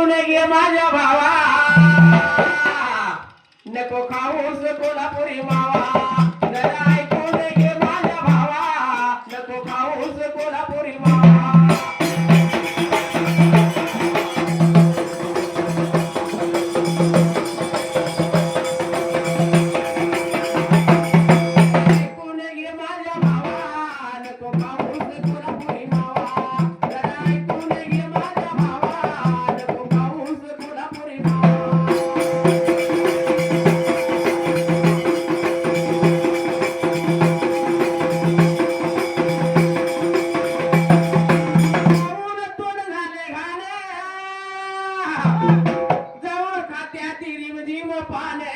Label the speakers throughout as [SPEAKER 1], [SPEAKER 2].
[SPEAKER 1] ऐकून घे माझ्या भावा नको खाऊस कोल्हापुरी मावा जरा ऐकून घे माझ्या भावा नको खाऊस कोल्हापुरी मावा ऐकून घे माझ्या भावा नको खाऊस कोल्हापुरी मावा जरा ऐकून घे माझ्या भावा नको खाऊस कोल्हापुरी मावा खाऊन तोंड झाले घाणे जवळ खात्याती रिमझिम पाने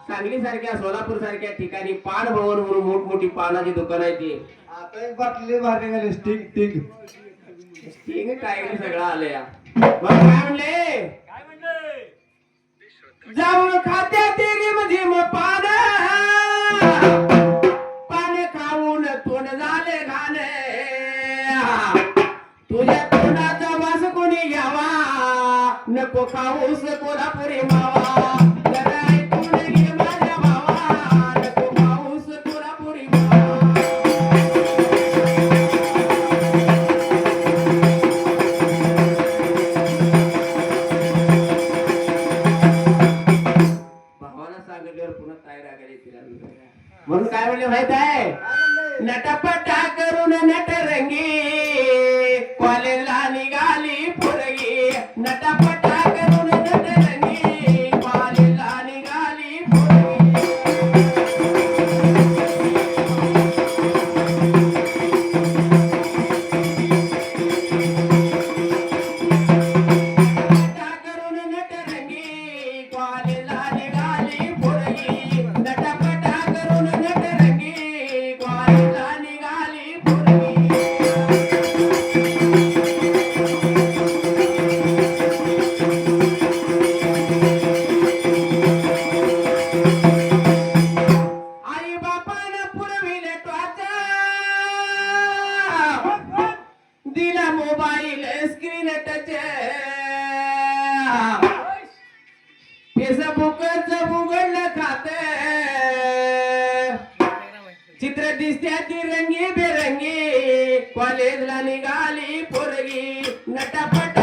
[SPEAKER 1] सांगली सारख्या सोलापूर सारख्या ठिकाणी पान भवन म्हणून मोठमोठी पानाची दुकान आहे ती
[SPEAKER 2] आता एक बाटली बाहेर निघाली स्टिंग टिंग
[SPEAKER 1] स्टिंग टायगर सगळं आलं या मग काय म्हणले जाऊन खात्याती रिमझिम पान पाने खाऊन तोंड झाले घाणे तुझ्या तोंडाचा वास कोणी घ्यावा नको खाऊस कोल्हापुरी मावा जरा ऐकून घे माझ्या भावा नको खाऊस कोल्हापुरी मावा भावाला सांगितल्यावर पुन्हा काय रागायला तिला म्हणून काय म्हणले माहित आहे नटपटा करून नटरंगी कॉलेजला निघाली पोरगी नटपटा करून नटरंगी कॉलेजला निघाली पोरगी नटा करून नटरंगी कॉलेजला निघाली पोरगी नटपटा करून नटरंगी कॉलेजला निघाली पोरगी आई बापानं पुरविले टॉर्च दिला मोबाईल स्क्रीन टच फेसबुकच उघडलं खाते चित्र दिसत्या ती रंगी बेरंगी कॉलेजला निघाली पोरगी नटापट